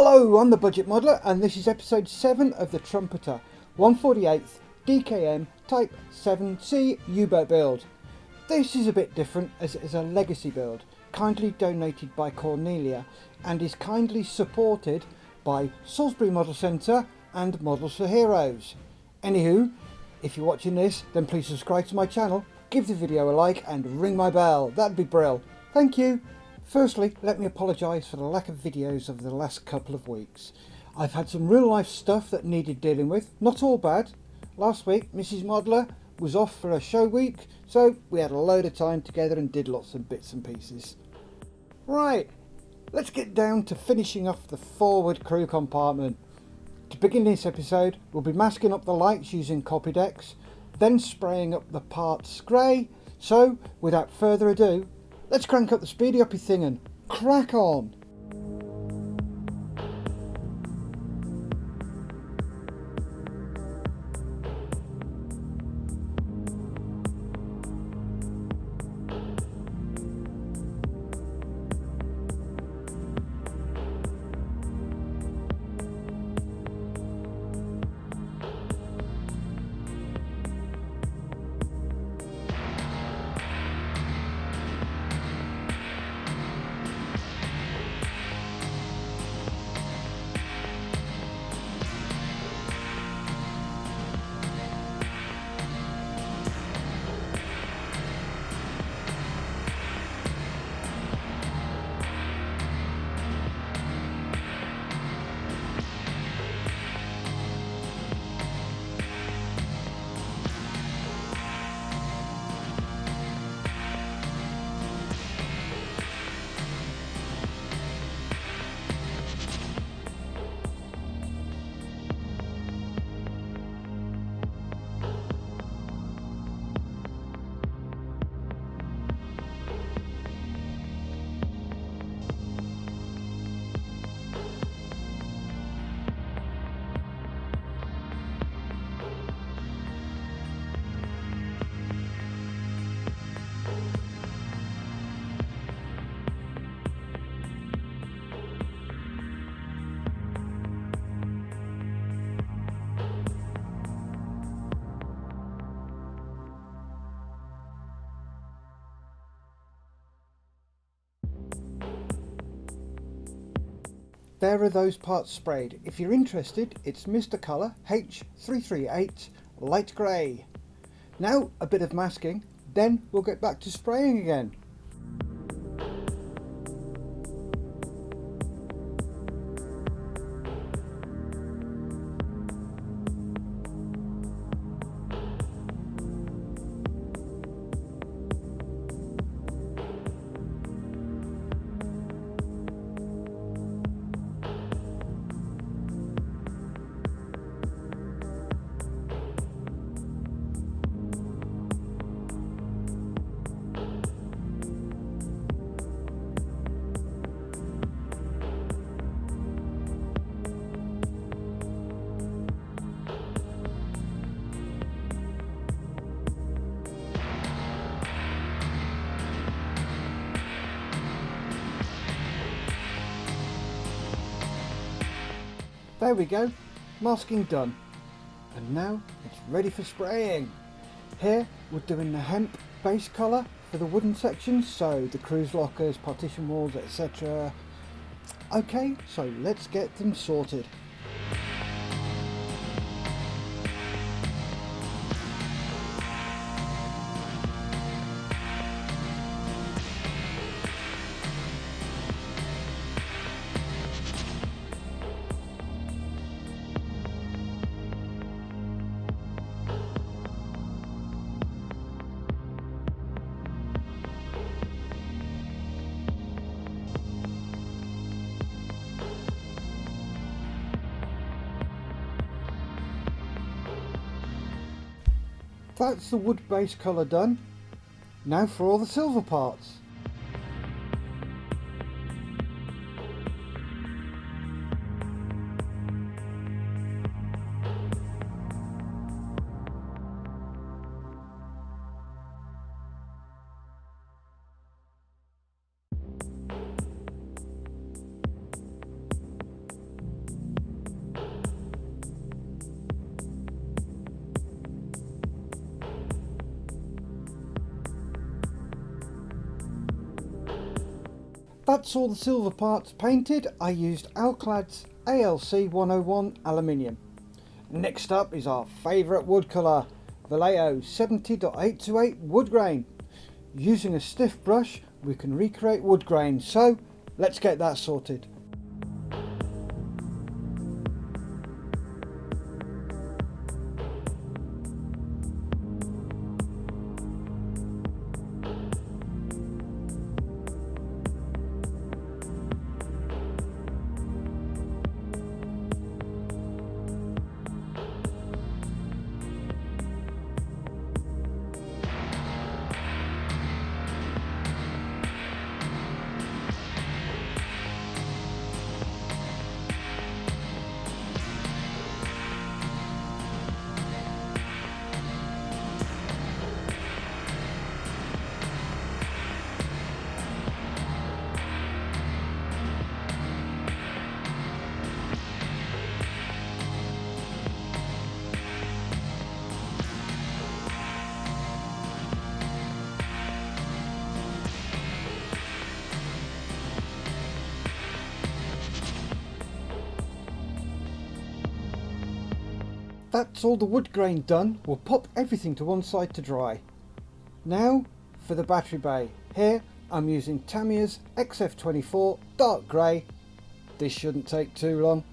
Hello, I'm the Budget Modeler and this is episode 7 of the Trumpeter 148th DKM Type 7C U-boat build. This is a bit different as it is a legacy build, kindly donated by Cornelia and is kindly supported by Salisbury Model Centre and Models for Heroes. Anywho, if you're watching this, then please subscribe to my channel, give the video a like and ring my bell, that'd be brill. Thank you. Firstly, let me apologise for the lack of videos over the last couple of weeks. I've had some real life stuff that needed dealing with, not all bad. Last week, Mrs. Modeler was off for a show week, so we had a load of time together and did lots of bits and pieces. Right, let's get down to finishing off the forward crew compartment. To begin this episode, we'll be masking up the lights using Copydex, then spraying up the parts grey, so without further ado, let's crank up the speedy uppy thing and crack on! There are those parts sprayed. If you're interested, it's Mr. Colour H338 Light Grey. Now a bit of masking, then we'll get back to spraying again. There we go, masking done. And now it's ready for spraying. Here we're doing the hemp base colour for the wooden sections, so the cruise lockers, partition walls, etc. Okay, so let's get them sorted. That's the wood base colour done. Now for all the silver parts. That's all the silver parts painted. I used Alclad's ALC 101 aluminium. Next up is our favourite wood colour, Vallejo 70.828 Woodgrain. Using a stiff brush we can recreate wood grain, so let's get that sorted. That's all the wood grain done. We'll pop everything to one side to dry. Now for the battery bay. Here I'm using Tamiya's XF24 dark grey. This shouldn't take too long.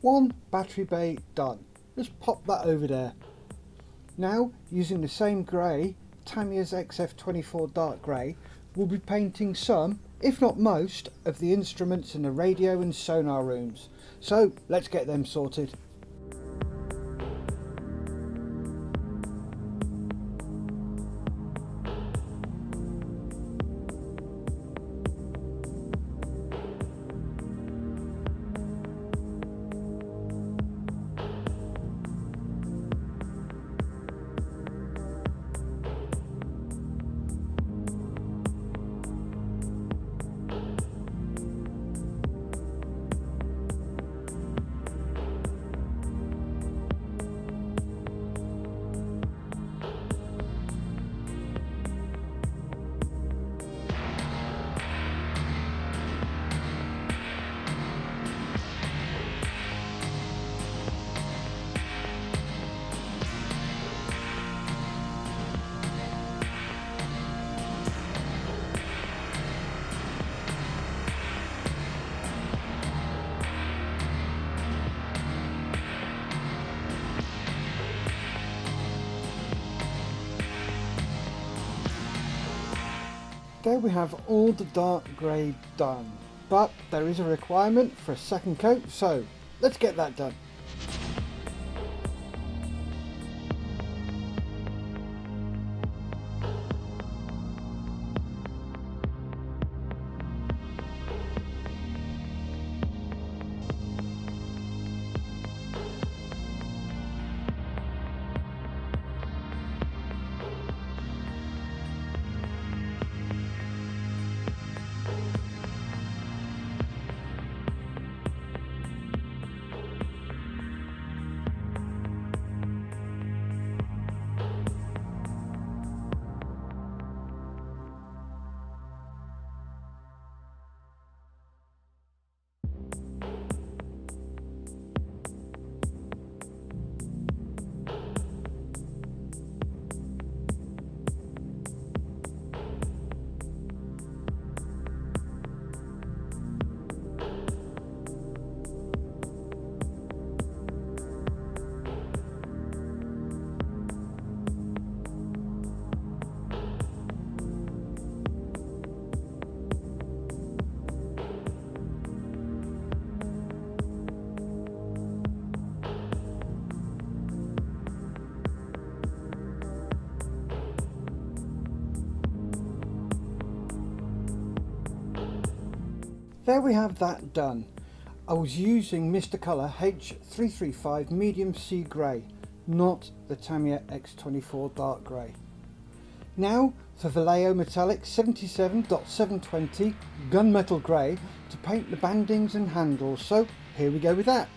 One battery bay done. Just pop that over there. Now, using the same grey, Tamiya's XF24 dark grey, we'll be painting some, if not most, of the instruments in the radio and sonar rooms. So let's get them sorted. There we have all the dark grey done, but there is a requirement for a second coat, so let's get that done. There we have that done. I was using Mr. Colour H335 medium sea grey, not the Tamiya X24 dark grey. Now for Vallejo metallic 77.720 gunmetal grey to paint the bandings and handles, so here we go with that.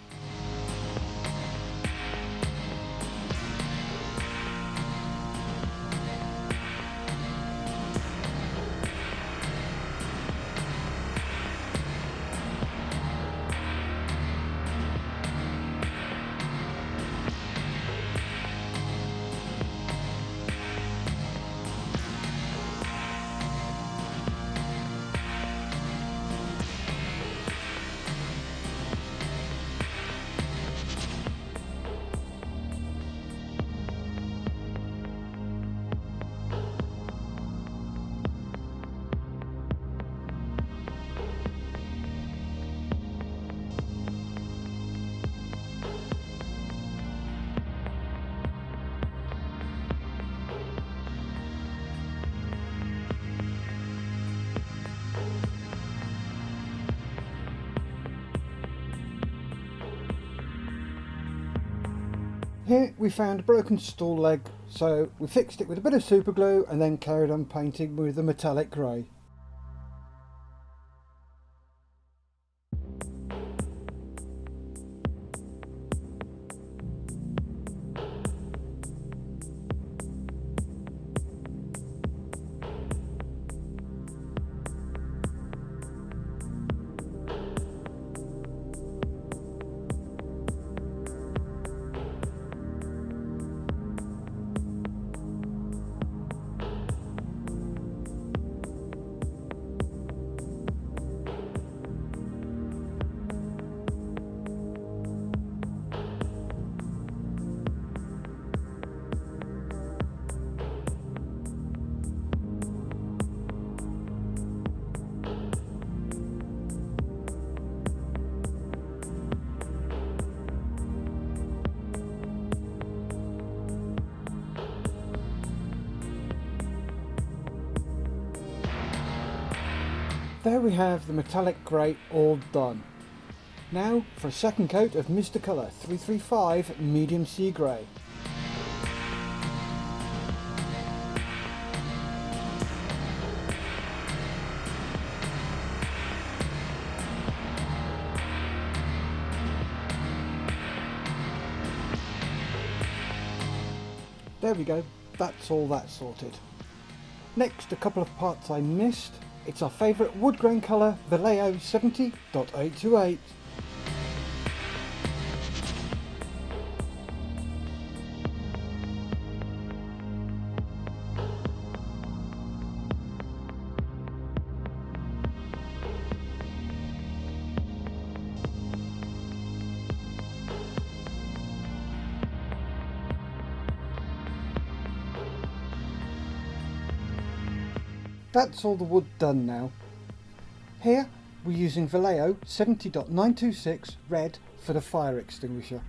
Here we found a broken stall leg, so we fixed it with a bit of super glue and then carried on painting with the metallic grey. There we have the metallic grey all done. Now for a second coat of Mr. Colour 335 medium sea grey. There we go, that's all that sorted. Next, a couple of parts I missed. It's our favourite Woodgrain colour, Vallejo 70.828. That's all the wood done now. Here we're using Vallejo 70.926 red for the fire extinguisher.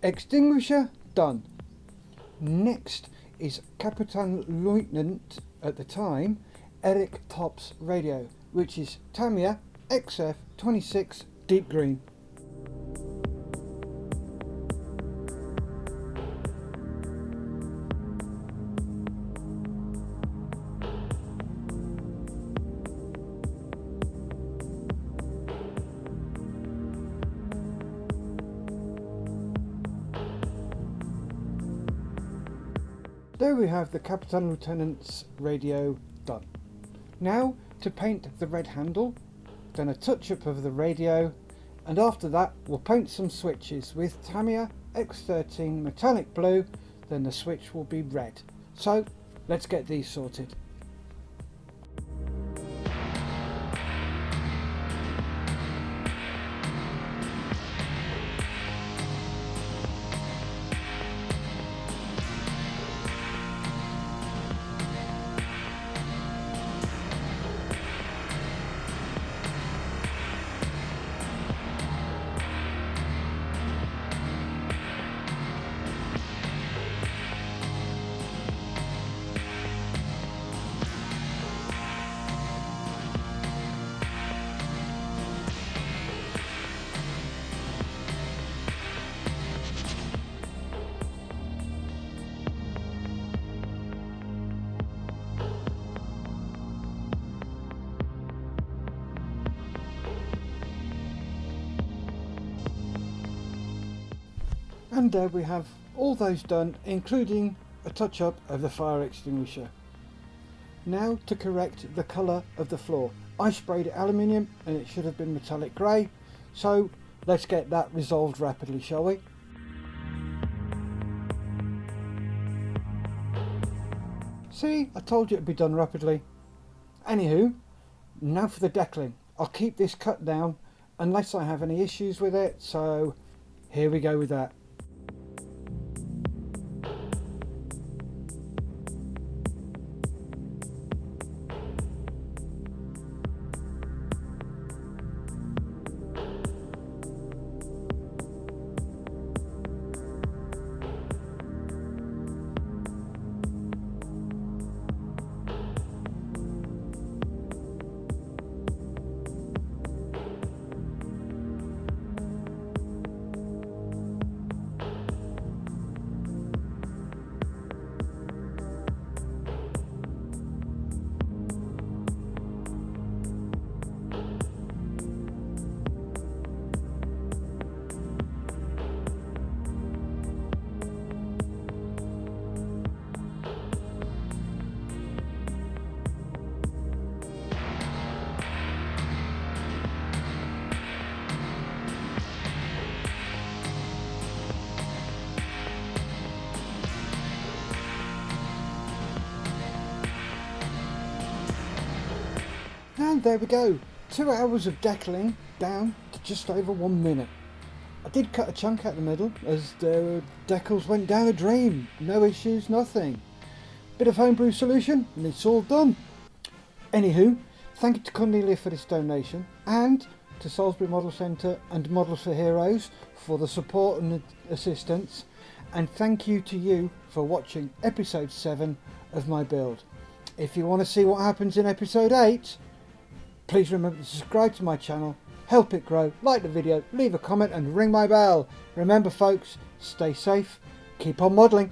Extinguisher done. Next is Kapitan Lieutenant at the time Eric Top's radio, which is Tamiya XF26 deep green. There we have the Kapitan Lieutenant's radio done. Now to paint the red handle, then a touch-up of the radio, and after that we'll paint some switches with Tamiya X13 metallic blue, then the switch will be red. So let's get these sorted. And there we have all those done, including a touch up of the fire extinguisher. Now to correct the colour of the floor. I sprayed it aluminium and it should have been metallic grey, so let's get that resolved rapidly, shall we? See, I told you it'd be done rapidly. Anywho, now for the deckling. I'll keep this cut down unless I have any issues with it, so here we go with that. And there we go, 2 hours of deckling down to just over 1 minute. I did cut a chunk out the middle as the decals went down the drain, no issues, nothing. Bit of homebrew solution and it's all done. Anywho, thank you to Cornelia for this donation, and to Salisbury Model Centre and Models for Heroes for the support and assistance, and thank you to you for watching episode 7 of my build. If you want to see what happens in episode 8, please remember to subscribe to my channel, help it grow, like the video, leave a comment and ring my bell. Remember folks, stay safe, keep on modelling.